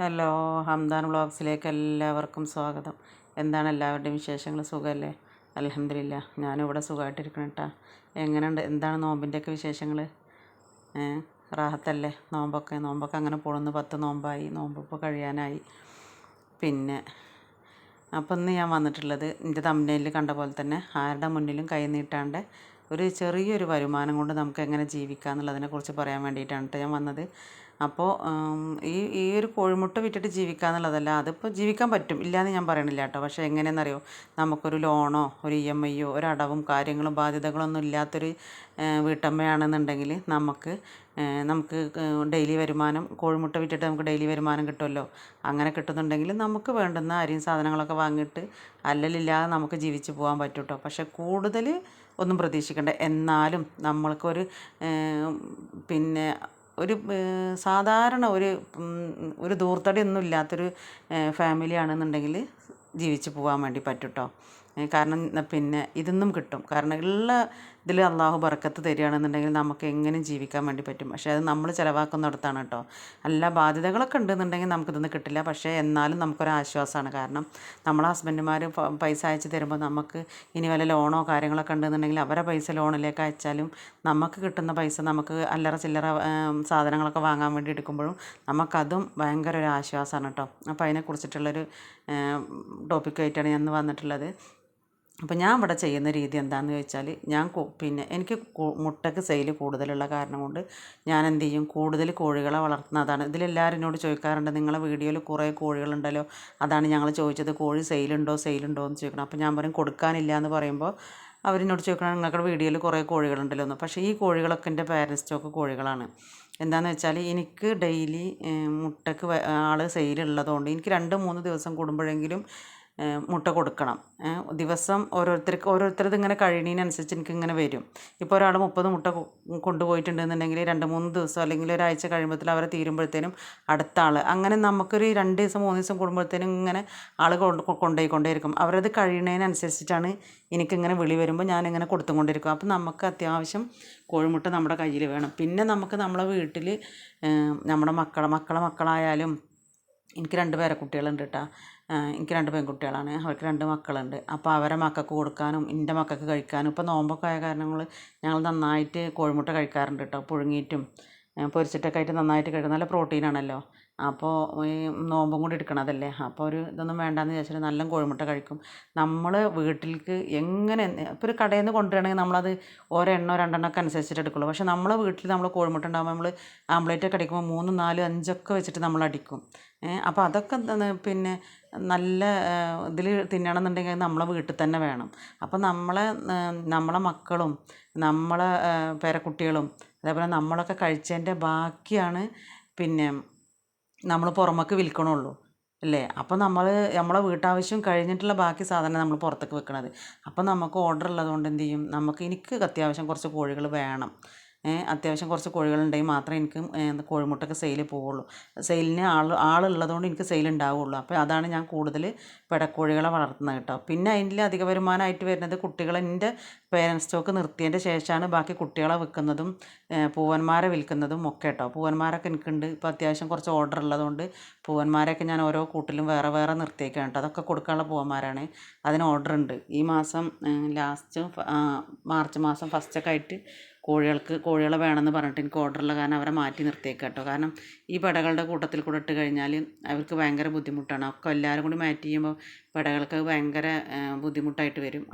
Hello, Hamdan വ്ളോഗ്സിലേക്ക് എല്ലാവർക്കും സ്വാഗതം. എന്താണ് എല്ലാവരുടെയും വിശേഷങ്ങൾ? സുഖമല്ലേ? അൽഹംദുലില്ലാ, ഞാനിവിടെ സുഖമായിട്ടിരിക്കണം കേട്ടോ. എങ്ങനെയുണ്ട്? എന്താണ് നോമ്പിൻ്റെയൊക്കെ വിശേഷങ്ങൾ? റാഹത്തല്ലേ? നോമ്പൊക്കെ അങ്ങനെ പോകുന്നു. 10 നോമ്പായി, നോമ്പ് ഇപ്പോൾ കഴിയാനായി. പിന്നെ അപ്പം ഇന്ന് ഞാൻ വന്നിട്ടുള്ളത് എൻ്റെ തമ്പനയിലിൽ കണ്ട പോലെ തന്നെ ആരുടെ മുന്നിലും കൈ നീട്ടാണ്ട് ഒരു ചെറിയൊരു വരുമാനം കൊണ്ട് നമുക്ക് എങ്ങനെ ജീവിക്കാം എന്നുള്ളതിനെക്കുറിച്ച് പറയാൻ വേണ്ടിയിട്ടാണ് കേട്ടോ ഞാൻ വന്നത്. അപ്പോൾ ഈ ഒരു കോഴിമുട്ട വിറ്റിട്ട് ജീവിക്കുക എന്നുള്ളതല്ല, അതിപ്പോൾ ജീവിക്കാൻ പറ്റും, ഇല്ലയെന്ന് ഞാൻ പറയണില്ല കേട്ടോ. പക്ഷേ എങ്ങനെയെന്നറിയോ, നമുക്കൊരു ലോണോ ഒരു EMI ഒരടവും കാര്യങ്ങളും ബാധ്യതകളൊന്നും ഇല്ലാത്തൊരു വീട്ടമ്മയാണെന്നുണ്ടെങ്കിൽ നമുക്ക് ഡെയിലി വരുമാനം, കോഴിമുട്ട വിറ്റിട്ട് നമുക്ക് ഡെയിലി വരുമാനം കിട്ടുമല്ലോ. അങ്ങനെ കിട്ടുന്നുണ്ടെങ്കിൽ നമുക്ക് വേണ്ടുന്ന അരിയും സാധനങ്ങളൊക്കെ വാങ്ങിയിട്ട് അല്ലലില്ലാതെ നമുക്ക് ജീവിച്ച് പോകാൻ പറ്റും കേട്ടോ. പക്ഷേ കൂടുതൽ ഒന്നും പ്രതീക്ഷിക്കേണ്ട. എന്നാലും നമ്മൾക്കൊരു പിന്നെ ഒരു സാധാരണ ഒരു ധൂർത്തടിയൊന്നും ഇല്ലാത്തൊരു ഫാമിലി ആണെന്നുണ്ടെങ്കിൽ ജീവിച്ച് പോകാൻ വേണ്ടി പറ്റും കേട്ടോ. കാരണം പിന്നെ ഇതൊന്നും കിട്ടും. കാരണം ഉള്ള ഇതിൽ അള്ളാഹു ബർക്കത്ത് തരികയാണെന്നുണ്ടെങ്കിൽ നമുക്ക് എങ്ങനെയും ജീവിക്കാൻ വേണ്ടി പറ്റും. പക്ഷേ അത് നമ്മൾ ചിലവാക്കുന്നിടത്താണ് കേട്ടോ. നല്ല ബാധ്യതകളൊക്കെ ഉണ്ടെന്നുണ്ടെങ്കിൽ നമുക്കിതൊന്നും കിട്ടില്ല. പക്ഷേ എന്നാലും നമുക്കൊരാശ്വാസമാണ്. കാരണം നമ്മളെ ഹസ്ബൻഡുമാർ പൈസ അയച്ച് തരുമ്പോൾ നമുക്ക് ഇനി വല്ല ലോണോ കാര്യങ്ങളൊക്കെ ഉണ്ടെന്നുണ്ടെങ്കിൽ അവരെ പൈസ ലോണിലേക്ക് അയച്ചാലും നമുക്ക് കിട്ടുന്ന പൈസ നമുക്ക് അല്ലറ ചില്ലറ സാധനങ്ങളൊക്കെ വാങ്ങാൻ വേണ്ടി എടുക്കുമ്പോഴും നമുക്കതും ഭയങ്കര ഒരു ആശ്വാസമാണ് കേട്ടോ. അപ്പോൾ അതിനെക്കുറിച്ചിട്ടുള്ളൊരു ടോപ്പിക്കായിട്ടാണ് ഞാൻ ഇന്ന് വന്നിട്ടുള്ളത്. അപ്പോൾ ഞാൻ ഇവിടെ ചെയ്യുന്ന രീതി എന്താണെന്ന് ചോദിച്ചാൽ, പിന്നെ എനിക്ക് മുട്ടയ്ക്ക് സെയിൽ കൂടുതലുള്ള കാരണം കൊണ്ട് ഞാൻ എന്ത് ചെയ്യും, കൂടുതൽ കോഴികളെ വളർത്തുന്നതാണ്. ഇതിലെല്ലാവരും എന്നോട് ചോദിക്കാറുണ്ട്, നിങ്ങളെ വീഡിയോയിൽ കുറേ കോഴികളുണ്ടല്ലോ, അതാണ് ഞങ്ങൾ ചോദിച്ചത്, കോഴി സെയിലുണ്ടോ എന്ന് ചോദിക്കണം. അപ്പോൾ ഞാൻ പറയും കൊടുക്കാനില്ല എന്ന് പറയുമ്പോൾ അവരെന്നോട് ചോദിക്കണം, നിങ്ങളുടെ വീഡിയോയിൽ കുറേ കോഴികളുണ്ടല്ലോ എന്ന്. പക്ഷേ ഈ കോഴികളൊക്കെ എൻ്റെ പാരൻറ്റ് സ്റ്റോക്ക് കോഴികളാണ്. എന്താണെന്ന് വെച്ചാൽ എനിക്ക് ഡെയിലി മുട്ടയ്ക്ക് ആൾ സെയിലുള്ളതുകൊണ്ട് എനിക്ക് 2-3 ദിവസം കൂടുമ്പോഴെങ്കിലും മുട്ട കൊടുക്കണം. ദിവസം ഓരോരുത്തരത് ഇങ്ങനെ കഴിയുന്നതിനനുസരിച്ച് എനിക്കിങ്ങനെ വരും. ഇപ്പോൾ ഒരാൾ 30 മുട്ട കൊണ്ടുപോയിട്ടുണ്ടെന്നുണ്ടെങ്കിൽ 2-3 ദിവസം അല്ലെങ്കിൽ ഒരാഴ്ച കഴിയുമ്പോഴത്തേനും അവരെ തീരുമ്പോഴത്തേനും അടുത്ത ആൾ, അങ്ങനെ നമുക്കൊരു 2 ദിവസം 3 ദിവസം കൂടുമ്പോഴത്തേനും ഇങ്ങനെ ആൾ കൊണ്ടുപോയിക്കൊണ്ടേയിരിക്കും. അവരത് കഴിയുന്നതിനനുസരിച്ചിട്ടാണ് എനിക്കിങ്ങനെ വിളി വരുമ്പോൾ ഞാനിങ്ങനെ കൊടുത്തുകൊണ്ടിരിക്കും. അപ്പം നമുക്ക് അത്യാവശ്യം കോഴിമുട്ട നമ്മുടെ കയ്യിൽ വേണം. പിന്നെ നമുക്ക് നമ്മളെ വീട്ടിൽ നമ്മുടെ മക്കളായാലും, എനിക്ക് 2 പേരക്കുട്ടികളുണ്ട് കേട്ടോ. എനിക്ക് 2 പെൺകുട്ടികളാണ്, അവർക്ക് 2 മക്കളുണ്ട്. അപ്പോൾ അവരെ മക്കൾക്ക് കൊടുക്കാനും എൻ്റെ മക്കൾക്ക് കഴിക്കാനും ഇപ്പോൾ നോമ്പൊക്കെ ആയ കാരണങ്ങൾ ഞങ്ങൾ നന്നായിട്ട് കോഴിമുട്ട കഴിക്കാറുണ്ട് കേട്ടോ. പുഴുങ്ങിയിട്ടും പൊരിച്ചിട്ടൊക്കെ ആയിട്ട് നന്നായിട്ട് കഴിക്കും. നല്ല പ്രോട്ടീനാണല്ലോ. അപ്പോൾ ഈ നോമ്പും കൂടി എടുക്കണതല്ലേ, അപ്പോൾ ഒരു ഇതൊന്നും വേണ്ടാന്ന് വിചാരിച്ചിട്ട് നല്ല കോഴിമുട്ട കഴിക്കും. നമ്മൾ വീട്ടിലേക്ക് എങ്ങനെ ഇപ്പോൾ ഒരു കടയിൽ നിന്ന് കൊണ്ടുവരികയാണെങ്കിൽ നമ്മളത് ഒരെണ്ണോ 2 ഒക്കെ അനുസരിച്ചിട്ട് എടുക്കുള്ളൂ. പക്ഷേ നമ്മളെ വീട്ടിൽ നമ്മൾ കോഴിമുട്ട ഉണ്ടാകുമ്പോൾ നമ്മൾ ആംപ്ലേറ്റൊക്കെ അടിക്കുമ്പോൾ 3, 4, 5 ഒക്കെ വെച്ചിട്ട് നമ്മൾ അടിക്കും. അപ്പോൾ അതൊക്കെ പിന്നെ നല്ല ഇതിൽ തിന്നണമെന്നുണ്ടെങ്കിൽ നമ്മളെ വീട്ടിൽ തന്നെ വേണം. അപ്പം നമ്മളെ മക്കളും നമ്മളെ പേരക്കുട്ടികളും അതേപോലെ നമ്മളൊക്കെ കഴിച്ചതിൻ്റെ ബാക്കിയാണ് പിന്നെ നമ്മൾ പുറമേക്ക് വിൽക്കണുള്ളൂ അല്ലേ. അപ്പം നമ്മളെ വീട്ടാവശ്യം കഴിഞ്ഞിട്ടുള്ള ബാക്കി സാധനം നമ്മൾ പുറത്തേക്ക് വെക്കണത്. അപ്പം നമുക്ക് ഓർഡർ ഉള്ളതുകൊണ്ട് എന്ത് ചെയ്യും, എനിക്ക് അത്യാവശ്യം കുറച്ച് കോഴികൾ വേണം. അത്യാവശ്യം കുറച്ച് കോഴികളുണ്ടെങ്കിൽ മാത്രമേ എനിക്ക് കോഴിമുട്ടയ്ക്ക് സെയിൽ പോവുള്ളൂ. സെയിലിന് ആളുള്ളതുകൊണ്ട് എനിക്ക് സെയിൽ ഉണ്ടാവുള്ളൂ. അപ്പോൾ അതാണ് ഞാൻ കൂടുതൽ പിടക്കോഴികളെ വളർത്തുന്നത് കേട്ടോ. പിന്നെ അതിൻ്റെ അധിക വരുമാനമായിട്ട് വരുന്നത് എൻ്റെ പേരൻറ്റ് സ്റ്റോക്ക് നിർത്തിയതിൻ്റെ ശേഷമാണ് ബാക്കി കുട്ടികളെ വിൽക്കുന്നതും പൂവന്മാരെ വിൽക്കുന്നതും ഒക്കെ കേട്ടോ. പൂവന്മാരൊക്കെ എനിക്കുണ്ട്. ഇപ്പോൾ അത്യാവശ്യം കുറച്ച് ഓർഡർ ഉള്ളതുകൊണ്ട് പൂവന്മാരെയൊക്കെ ഞാൻ ഓരോ കൂട്ടിലും വേറെ വേറെ നിർത്തിയേക്കാണ് കേട്ടോ. അതൊക്കെ കൊടുക്കാനുള്ള പൂവന്മാരാണ്. അതിന് ഓർഡർ ഉണ്ട്. ഈ മാസം ലാസ്റ്റ് മാർച്ച് മാസം ഫസ്റ്റൊക്കെ ആയിട്ട് കോഴികളെ വേണമെന്ന് പറഞ്ഞിട്ട് എനിക്ക് ഓർഡറുള്ള കാരണം അവരെ മാറ്റി നിർത്തിയേക്കാം കേട്ടോ. കാരണം ഈ പെടകളുടെ കൂട്ടത്തിൽ കൂടെ ഇട്ട് കഴിഞ്ഞാൽ അവർക്ക് ഭയങ്കര ബുദ്ധിമുട്ടാണ്. ഒക്കെ എല്ലാവരും കൂടി മാറ്റി ചെയ്യുമ്പോൾ പെടകൾക്ക് ഭയങ്കര ബുദ്ധിമുട്ടായിട്ട് വരും.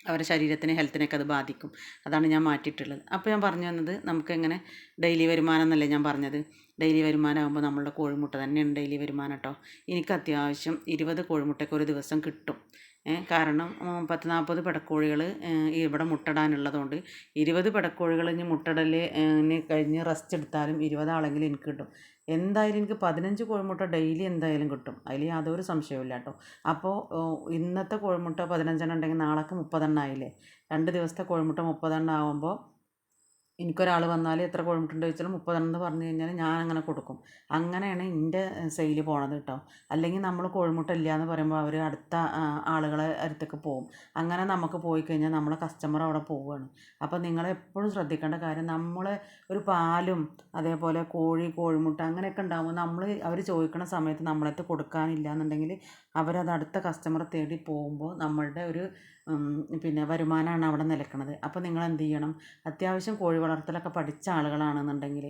അവരുടെ ശരീരത്തിന് ഹെൽത്തിനൊക്കെ അത് ബാധിക്കും. അതാണ് ഞാൻ മാറ്റിയിട്ടുള്ളത്. അപ്പോൾ ഞാൻ പറഞ്ഞു വന്നത്, നമുക്കെങ്ങനെ ഡെയിലി വരുമാനം എന്നല്ലേ ഞാൻ പറഞ്ഞത്. ഡെയിലി വരുമാനമാകുമ്പോൾ നമ്മളുടെ കോഴിമുട്ട തന്നെയാണ് ഡെയിലി വരുമാനം കേട്ടോ. എനിക്ക് അത്യാവശ്യം 20 കോഴിമുട്ടയ്ക്ക് ഒരു ദിവസം കിട്ടും. കാരണം 10-40 പിടക്കോഴികൾ ഇവിടെ മുട്ടയിടാനുള്ളതുകൊണ്ട് 20 പിടക്കോഴികൾ ഇനി മുട്ടയിടലിന് കഴിഞ്ഞ് റെസ്റ്റ് എടുത്താലും 20 ആളെങ്കിലും എനിക്ക് കിട്ടും. എന്തായാലും എനിക്ക് 15 കോഴിമുട്ട ഡെയിലി എന്തായാലും കിട്ടും. അതിൽ യാതൊരു സംശയവുമില്ല കേട്ടോ. അപ്പോൾ ഇന്നത്തെ കോഴിമുട്ട 15 ഉണ്ടെങ്കിൽ നാളേക്ക് 30 ആയില്ലേ. 2 ദിവസത്തെ കോഴിമുട്ട 30 ആകുമ്പോൾ എനിക്കൊരാൾ വന്നാൽ എത്ര കോഴിമുട്ടുണ്ട് ചോദിച്ചാൽ 30 എന്ന് പറഞ്ഞു കഴിഞ്ഞാൽ ഞാൻ അങ്ങനെ കൊടുക്കും. അങ്ങനെയാണ് എൻ്റെ സെയിൽ പോണത് കേട്ടോ. അല്ലെങ്കിൽ നമ്മൾ കോഴിമുട്ട ഇല്ല എന്ന് പറയുമ്പോൾ അവർ അടുത്ത ആളുകളെ അടുത്തേക്ക് പോകും. അങ്ങനെ നമുക്ക് പോയി കഴിഞ്ഞാൽ നമ്മളെ കസ്റ്റമർ അവിടെ പോവുകയാണ്. അപ്പോൾ നിങ്ങളെപ്പോഴും ശ്രദ്ധിക്കേണ്ട കാര്യം, നമ്മൾ ഒരു പാലും അതേപോലെ കോഴിമുട്ട അങ്ങനെയൊക്കെ ഉണ്ടാകുമ്പോൾ അവർ ചോദിക്കുന്ന സമയത്ത് നമ്മളടുത്ത് കൊടുക്കാനില്ല എന്നുണ്ടെങ്കിൽ അവരത് അടുത്ത കസ്റ്റമറെ തേടി പോകുമ്പോൾ നമ്മളുടെ ഒരു പിന്നെ വരുമാനമാണ് അവിടെ നിലക്കണത്. അപ്പോൾ നിങ്ങൾ എന്ത് ചെയ്യണം, അത്യാവശ്യം കോഴി വളർത്തലൊക്കെ പഠിച്ച ആളുകളാണെന്നുണ്ടെങ്കിൽ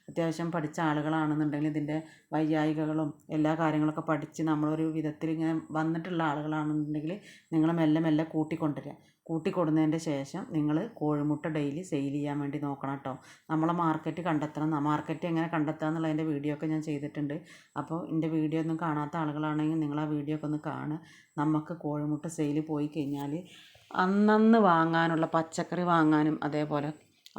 അത്യാവശ്യം പഠിച്ച ആളുകളാണെന്നുണ്ടെങ്കിൽ ഇതിൻ്റെ വൈയായികകളും എല്ലാ കാര്യങ്ങളൊക്കെ പഠിച്ച് നമ്മളൊരു വിധത്തിൽ ഇങ്ങനെ വന്നിട്ടുള്ള ആളുകളാണെന്നുണ്ടെങ്കിൽ നിങ്ങൾ മെല്ലെ മെല്ലെ കൂട്ടിക്കൊണ്ടുവരിക. കൂട്ടിക്കൊടുന്നതിൻ്റെ ശേഷം നിങ്ങൾ കോഴിമുട്ട ഡെയിലി സെയിൽ ചെയ്യാൻ വേണ്ടി നോക്കണം കേട്ടോ. നമ്മളെ മാർക്കറ്റ് കണ്ടെത്തണം. മാർക്കറ്റ് എങ്ങനെ കണ്ടെത്തുക എന്നുള്ളതിൻ്റെ വീഡിയോ ഒക്കെ ഞാൻ ചെയ്തിട്ടുണ്ട്. അപ്പോൾ എൻ്റെ വീഡിയോ ഒന്നും കാണാത്ത ആളുകളാണെങ്കിൽ നിങ്ങൾ ആ വീഡിയോ ഒക്കെ ഒന്ന് കാണുക. നമുക്ക് കോഴിമുട്ട സെയിൽ പോയി കഴിഞ്ഞാൽ അന്നന്ന് വാങ്ങാനുള്ള പച്ചക്കറി വാങ്ങാനും അതേപോലെ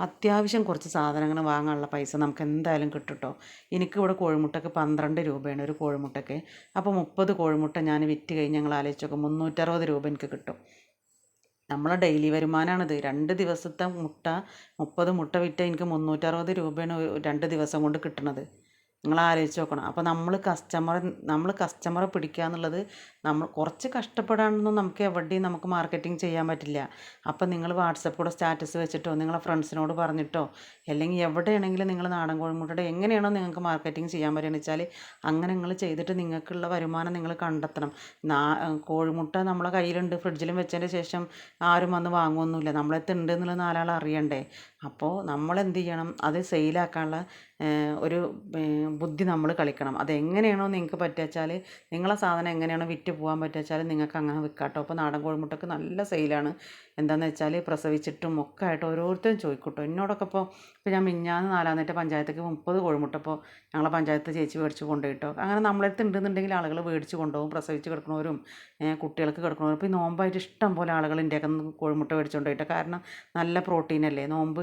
അത്യാവശ്യം കുറച്ച് സാധനങ്ങൾ വാങ്ങാനുള്ള പൈസ നമുക്ക് എന്തായാലും കിട്ടും കേട്ടോ. എനിക്കിവിടെ കോഴിമുട്ടയ്ക്ക് 12 രൂപയാണ് ഒരു കോഴിമുട്ടയ്ക്ക്. അപ്പോൾ 30 കോഴിമുട്ട ഞാൻ വിറ്റ് കഴിഞ്ഞ് ഞങ്ങൾ ആലോചിച്ച് നോക്കും, 360 രൂപ എനിക്ക് കിട്ടും. നമ്മളെ ഡെയിലി വരുമാനമാണിത്. 2 ദിവസത്തെ മുട്ട 30 മുട്ട വിറ്റാൽ എനിക്ക് 360 രൂപയാണ് 2 ദിവസം കൊണ്ട് കിട്ടുന്നത്. നിങ്ങൾ ആലോചിച്ച് നോക്കണം. അപ്പോൾ നമ്മൾ കസ്റ്റമറെ പിടിക്കുക എന്നുള്ളത് നമ്മൾ കുറച്ച് കഷ്ടപ്പെടാനൊന്നും നമുക്ക് എവിടെയും നമുക്ക് മാർക്കറ്റിംഗ് ചെയ്യാൻ പറ്റില്ല. അപ്പോൾ നിങ്ങൾ വാട്സപ്പ് കൂടെ സ്റ്റാറ്റസ് വെച്ചിട്ടോ നിങ്ങളെ ഫ്രണ്ട്സിനോട് പറഞ്ഞിട്ടോ അല്ലെങ്കിൽ എവിടെയാണെങ്കിലും നിങ്ങൾ നാടൻ കോഴിമുട്ടയുടെ എങ്ങനെയാണോ നിങ്ങൾക്ക് മാർക്കറ്റിംഗ് ചെയ്യാൻ പറ്റുകയെന്ന് വെച്ചാൽ അങ്ങനെ നിങ്ങൾ ചെയ്തിട്ട് നിങ്ങൾക്കുള്ള വരുമാനം നിങ്ങൾ കണ്ടെത്തണം. കോഴിമുട്ട നമ്മളെ കയ്യിലുണ്ട്, ഫ്രിഡ്ജിലും വെച്ചതിന് ശേഷം ആരും വന്ന് വാങ്ങുമൊന്നുമില്ല. നമ്മളടുത്ത് ഉണ്ട് എന്നുള്ള 4 ആൾ അറിയണ്ടേ. അപ്പോൾ നമ്മളെന്ത് ചെയ്യണം, അത് സെയിലാക്കാനുള്ള ഒരു ബുദ്ധി നമ്മൾ കളിക്കണം. അതെങ്ങനെയാണോ നിങ്ങൾക്ക് പറ്റുക വെച്ചാൽ നിങ്ങളെ സാധനം എങ്ങനെയാണോ വിറ്റ് പോകാൻ പറ്റുക വെച്ചാൽ നിങ്ങൾക്ക് അങ്ങനെ വിൽക്കാട്ടോ. അപ്പോൾ നാടൻ കോഴിമുട്ടയ്ക്ക് നല്ല സെയിലാണ്. എന്താണെന്ന് വെച്ചാൽ പ്രസവിച്ചിട്ടും ഒക്കെ ആയിട്ട് ഓരോരുത്തരും ചോദിക്കൂട്ടോ എന്നോടൊക്കെ. ഇപ്പോൾ ഞാൻ മിഞ്ഞാന്ന് 4-ാം തീയതി പഞ്ചായത്തേക്ക് 30 കോഴിമുട്ട ഇപ്പോൾ ഞങ്ങളെ പഞ്ചായത്ത് ചേച്ചി മേടിച്ച് കൊണ്ടുപോയിട്ടോ. അങ്ങനെ നമ്മളടുത്ത് ഉണ്ടെന്നുണ്ടെങ്കിൽ ആളുകൾ മേടിച്ച് കൊണ്ടുപോകും. പ്രസവിച്ച് കിടക്കുന്നവരും കുട്ടികൾക്ക് കിടക്കുന്നവരും. ഇപ്പോൾ ഈ നോമ്പായിട്ട് ഇഷ്ടം പോലെ ആളുകൾ ഇന്ത്യക്ക് കോഴിമുട്ട മേടിച്ച് കൊണ്ടുപോയിട്ടോ. കാരണം നല്ല പ്രോട്ടീനല്ലേ. നോമ്പ്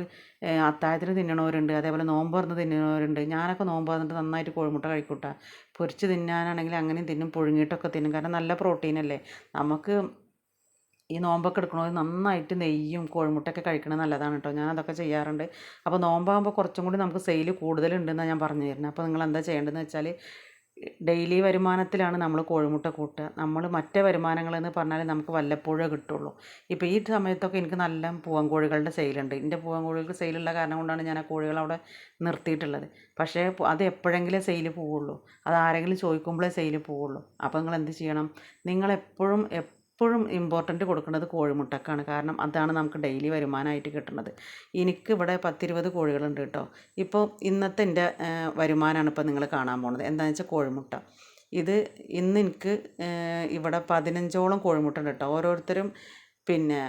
അത്താഴത്തിന് തിന്നണവരുണ്ട്, അതേപോലെ നോമ്പ് തുറന്ന് തിന്നണവരുണ്ട്. ഞാനൊക്കെ നോമ്പ് തുറന്നിട്ട് നന്നായിട്ട് കോഴിമുട്ട കഴിക്കൂട്ടാ. പൊരിച്ച് തിന്നാനാണെങ്കിൽ അങ്ങനെയും തിന്നും, പുഴുങ്ങിയിട്ടൊക്കെ തിന്നും. കാരണം നല്ല പ്രോട്ടീനല്ലേ. നമുക്ക് ഈ നോമ്പൊക്കെ എടുക്കണത് നന്നായിട്ട് നെയ്യും കോഴിമുട്ടയൊക്കെ കഴിക്കണത് നല്ലതാണ് കേട്ടോ. ഞാനതൊക്കെ ചെയ്യാറുണ്ട്. അപ്പോൾ നോമ്പാകുമ്പോൾ കുറച്ചും കൂടി നമുക്ക് സെയിൽ കൂടുതലുണ്ടെന്നാണ് ഞാൻ പറഞ്ഞു തരുന്നത്. അപ്പോൾ നിങ്ങൾ എന്താ ചെയ്യേണ്ടതെന്ന് വെച്ചാൽ ഡെയിലി വരുമാനത്തിലാണ് നമ്മൾ കോഴിമുട്ട കൂട്ടുക. നമ്മൾ മറ്റേ വരുമാനങ്ങളെന്ന് പറഞ്ഞാൽ നമുക്ക് വല്ലപ്പോഴേ കിട്ടുള്ളൂ. ഇപ്പോൾ ഈ സമയത്തൊക്കെ എനിക്ക് നല്ല പൂവൻ കോഴികളുടെ സെയിലുണ്ട്. എൻ്റെ പൂവൻ കോഴികൾക്ക് സെയിലുള്ള കാരണം കൊണ്ടാണ് ഞാൻ ആ കോഴികളവിടെ നിർത്തിയിട്ടുള്ളത്. പക്ഷേ അത് എപ്പോഴെങ്കിലും സെയിൽ പോവുള്ളൂ. അത് ആരെങ്കിലും ചോദിക്കുമ്പോഴേ സെയിൽ പോവുള്ളൂ. അപ്പോൾ നിങ്ങൾ എന്ത് ചെയ്യണം, നിങ്ങളെപ്പോഴും എപ്പോഴും ഇമ്പോർട്ടൻറ്റ് കൊടുക്കുന്നത് കോഴിമുട്ടക്കാണ്. കാരണം അതാണ് നമുക്ക് ഡെയിലി വരുമാനമായിട്ട് കിട്ടുന്നത്. എനിക്കിവിടെ 10-20 കോഴികളുണ്ട് കേട്ടോ. ഇപ്പോൾ ഇന്നത്തെ എൻ്റെ വരുമാനമാണ് ഇപ്പോൾ നിങ്ങൾ കാണാൻ പോകുന്നത്. എന്താണെന്ന് വെച്ചാൽ കോഴിമുട്ട. ഇത് ഇന്ന് എനിക്ക് ഇവിടെ 15ഓളം കോഴിമുട്ട ഉണ്ട് കേട്ടോ. ഓരോരുത്തരും പിന്നെ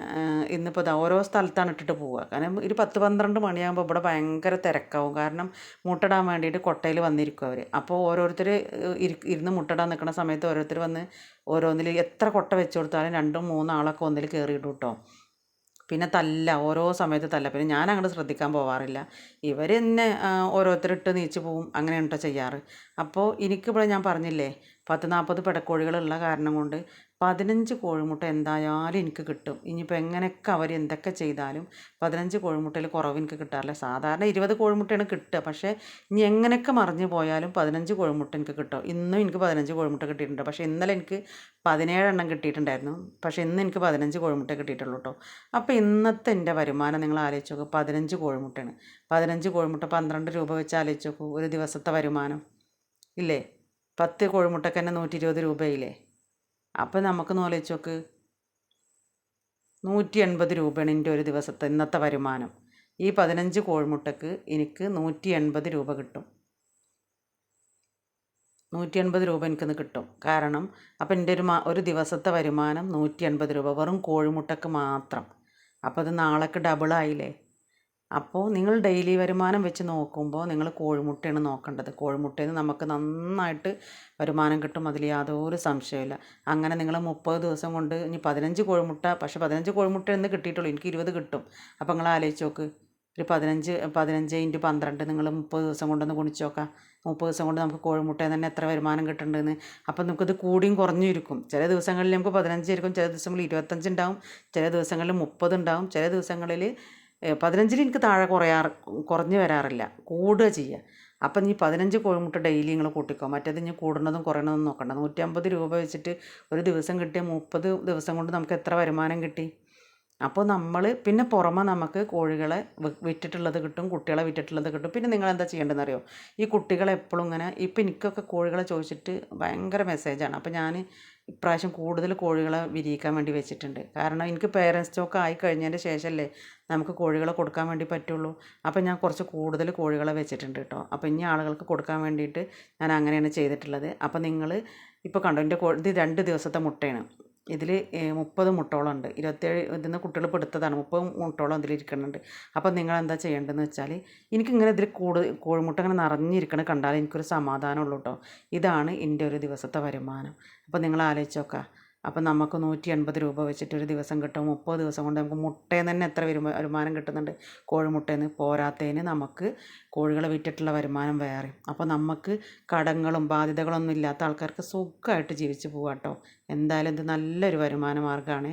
ഇന്നിപ്പോൾ ഓരോ സ്ഥലത്താണ് ഇട്ടിട്ട് പോവുക. കാരണം ഒരു 10-12 മണിയാകുമ്പോൾ ഇവിടെ ഭയങ്കര തിരക്കാവും. കാരണം മുട്ടയിടാൻ വേണ്ടിയിട്ട് കൊട്ടയിൽ വന്നിരിക്കും അവർ. അപ്പോൾ ഓരോരുത്തർ ഇരുന്ന് മുട്ടയിടാൻ നിൽക്കുന്ന സമയത്ത് ഓരോരുത്തർ വന്ന് ഓരോന്നിൽ എത്ര കൊട്ട വെച്ച് കൊടുത്താലും 2-3 ആളൊക്കെ ഒന്നിൽ കയറിയിടും കേട്ടോ. പിന്നെ ഓരോ സമയത്ത് പിന്നെ ഞാൻ അങ്ങോട്ട് ശ്രദ്ധിക്കാൻ പോവാറില്ല. ഇവർ എന്നെ ഓരോരുത്തരിട്ട് നീച്ച് പോവും. അങ്ങനെയാണ് കേട്ടോ ചെയ്യാറ്. അപ്പോൾ എനിക്കിവിടെ ഞാൻ പറഞ്ഞില്ലേ 10-40 പിടക്കോഴികളുള്ള കാരണം കൊണ്ട് 15 കോഴിമുട്ട എന്തായാലും എനിക്ക് കിട്ടും. ഇനിയിപ്പോൾ എങ്ങനെയൊക്കെ അവർ എന്തൊക്കെ ചെയ്താലും 15 കോഴിമുട്ടയിൽ കുറവ് എനിക്ക് കിട്ടാറില്ല. സാധാരണ 20 കോഴിമുട്ടയാണ് കിട്ടുക. പക്ഷേ ഇനി എങ്ങനെയൊക്കെ മറിഞ്ഞു പോയാലും 15 കോഴിമുട്ട എനിക്ക് കിട്ടും. ഇന്നും എനിക്ക് 15 കോഴിമുട്ട കിട്ടിയിട്ടുണ്ട്. പക്ഷേ ഇന്നലെ എനിക്ക് 17 എണ്ണം കിട്ടിയിട്ടുണ്ടായിരുന്നു. പക്ഷേ ഇന്ന് എനിക്ക് 15 കോഴിമുട്ട കിട്ടിയിട്ടുള്ളൂ കേട്ടോ. അപ്പോൾ ഇന്നത്തെ എൻ്റെ വരുമാനം നിങ്ങൾ ആലോചിച്ച് നോക്കൂ. 15 കോഴിമുട്ടയാണ്. 15 കോഴിമുട്ട 12 രൂപ വെച്ച് ആലോചിച്ച് നോക്കൂ. ഒരു ദിവസത്തെ വരുമാനം ഇല്ലേ. 10 കോഴിമുട്ടയ്ക്ക് തന്നെ 120 രൂപയില്ലേ. അപ്പോൾ നമുക്ക് ആലോചിച്ച് നോക്ക്, 180 രൂപയാണ് എൻ്റെ ഒരു ദിവസത്തെ ഇന്നത്തെ വരുമാനം. ഈ 15 കോഴിമുട്ടയ്ക്ക് എനിക്ക് 180 രൂപ കിട്ടും. 180 രൂപ എനിക്കിന്ന് കിട്ടും. കാരണം അപ്പോൾ എൻ്റെ ഒരു ദിവസത്തെ വരുമാനം 180 രൂപ വെറും കോഴിമുട്ടയ്ക്ക് മാത്രം. അപ്പോൾ അത് നാളേക്ക് ഡബിളായില്ലേ. അപ്പോൾ നിങ്ങൾ ഡെയിലി വരുമാനം വെച്ച് നോക്കുമ്പോൾ നിങ്ങൾ കോഴിമുട്ടയാണ് നോക്കേണ്ടത്. കോഴിമുട്ടയിൽ നിന്ന് നമുക്ക് നന്നായിട്ട് വരുമാനം കിട്ടും. അതിൽ യാതൊരു സംശയമില്ല. അങ്ങനെ നിങ്ങൾ 30 ദിവസം കൊണ്ട് ഇനി 15 കോഴിമുട്ട, പക്ഷേ 15 കോഴിമുട്ട എന്ന് കിട്ടിയിട്ടുള്ളൂ. എനിക്ക് 20 കിട്ടും. അപ്പോൾ നിങ്ങൾ ആലോചിച്ച് നോക്ക്, ഒരു 15 × 12 നിങ്ങൾ 30 ദിവസം കൊണ്ടൊന്ന് ഗുണിച്ച് നോക്കാം. 30 ദിവസം കൊണ്ട് നമുക്ക് കോഴിമുട്ടയിൽ തന്നെ എത്ര വരുമാനം കിട്ടുന്നുണ്ടെന്ന്. അപ്പോൾ നമുക്കത് കൂടിയും കുറഞ്ഞും ഇരിക്കും. ചില ദിവസങ്ങളിൽ നമുക്ക് 15 ആയിരിക്കും, ചില ദിവസങ്ങളിൽ 25 ഉണ്ടാവും, ചില ദിവസങ്ങളിൽ 30 ഉണ്ടാവും, ചില ദിവസങ്ങളിൽ 15-ൽ എനിക്ക് താഴെ കുറഞ്ഞ് വരാറില്ല, കൂടുക ചെയ്യുക. അപ്പം നീ 15 കോഴിമുട്ട ഡെയിലി നിങ്ങൾ കൂട്ടിക്കോ. മറ്റേത് ഇനി കൂടുന്നതും കുറയണതും നോക്കണ്ട. 150 രൂപ വെച്ചിട്ട് ഒരു ദിവസം കിട്ടിയ 30 ദിവസം കൊണ്ട് നമുക്ക് എത്ര വരുമാനം കിട്ടി? അപ്പോൾ നമ്മൾ പിന്നെ പുറമെ നമുക്ക് കോഴികളെ വിറ്റിട്ടുള്ളത് കിട്ടും, കുട്ടികളെ വിറ്റിട്ടുള്ളത് കിട്ടും. പിന്നെ നിങ്ങൾ എന്താ ചെയ്യേണ്ടതെന്ന് അറിയോ? ഈ കുട്ടികളെ എപ്പോഴും ഇങ്ങനെ, ഇപ്പം എനിക്കൊക്കെ കോഴികളെ ചോദിച്ചിട്ട് ഭയങ്കര മെസ്സേജാണ്. അപ്പോൾ ഞാൻ ഇപ്രാവശ്യം കൂടുതൽ കോഴികളെ വിരിയിക്കാൻ വേണ്ടി വെച്ചിട്ടുണ്ട്. കാരണം എനിക്ക് പേരൻറ് സ്റ്റോക്ക് ആയി കഴിഞ്ഞതിൻ്റെ ശേഷമല്ലേ നമുക്ക് കോഴികളെ കൊടുക്കാൻ വേണ്ടി പറ്റുള്ളൂ. അപ്പോൾ ഞാൻ കുറച്ച് കൂടുതൽ കോഴികളെ വെച്ചിട്ടുണ്ട് കേട്ടോ. അപ്പോൾ ഇനി ആളുകൾക്ക് കൊടുക്കാൻ വേണ്ടിയിട്ട് ഞാൻ അങ്ങനെയാണ് ചെയ്തിട്ടുള്ളത്. അപ്പോൾ നിങ്ങൾ ഇപ്പോൾ കണ്ടോ, എൻ്റെ ഇത് 2 ദിവസത്തെ മുട്ടയാണ്. ഇതിൽ 30 മുട്ടോളം ഉണ്ട്. 27 ഇതിൽ നിന്ന് കുട്ടികൾ ഇപ്പോൾ എടുത്തതാണ്. 30 മുട്ടോളം ഇതിൽ ഇരിക്കുന്നുണ്ട്. അപ്പോൾ നിങ്ങൾ എന്താ ചെയ്യേണ്ടതെന്ന് വെച്ചാൽ, എനിക്കിങ്ങനെ ഇതിൽ കോഴിമുട്ട ഇങ്ങനെ നിറഞ്ഞിരിക്കണ കണ്ടാൽ എനിക്കൊരു സമാധാനമുള്ളൂ കേട്ടോ. ഇതാണ് എൻ്റെ ഒരു ദിവസത്തെ വരുമാനം. അപ്പോൾ നിങ്ങൾ ആലോചിച്ച് നോക്കുക. അപ്പം നമുക്ക് 180 രൂപ വെച്ചിട്ട് ഒരു ദിവസം കിട്ടും. 30 ദിവസം കൊണ്ട് നമുക്ക് മുട്ടയിൽ നിന്ന് തന്നെ എത്ര വരുമാനം കിട്ടുന്നുണ്ട്? കോഴിമുട്ടയിൽ നിന്ന് പോരാത്തതിന് നമുക്ക് കോഴികളെ വിറ്റിട്ടുള്ള വരുമാനം വേറെ. അപ്പോൾ നമുക്ക് കടങ്ങളും ബാധ്യതകളൊന്നും ഇല്ലാത്ത ആൾക്കാർക്ക് സുഖമായിട്ട് ജീവിച്ച് പോകാം കേട്ടോ. എന്തായാലും ഇത് നല്ലൊരു വരുമാന മാർഗ്ഗമാണ്.